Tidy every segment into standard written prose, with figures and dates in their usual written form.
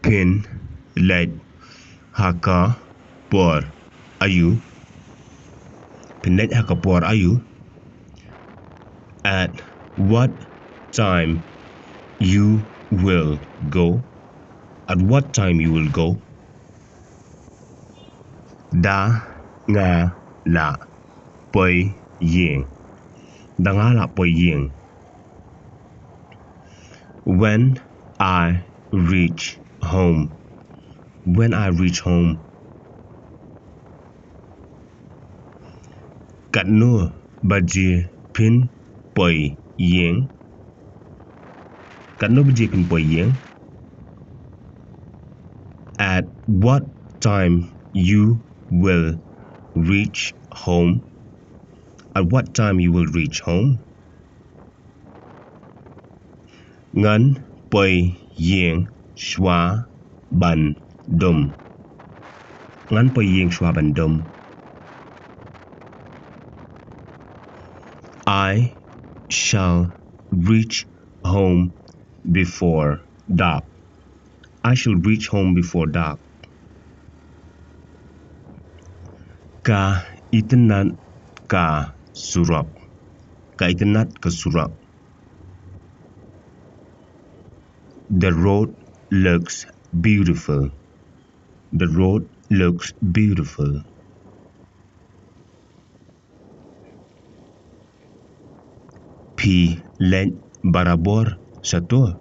pin let haka por ayu pinlet haka por ayu at what time you will go at what time you will go da nga la poi ying da nga la poi ying when I reach home kat no baje pin poi ying at what time you will reach home ngan poi ying shwa ban dum I shall reach home before dark. Ka itynnad ka surak. The road looks beautiful. Pi let barabor satu.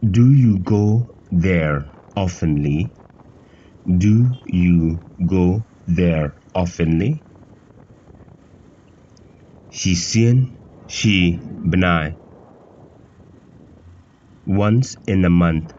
Do you go there oftenly? She benai once in a month.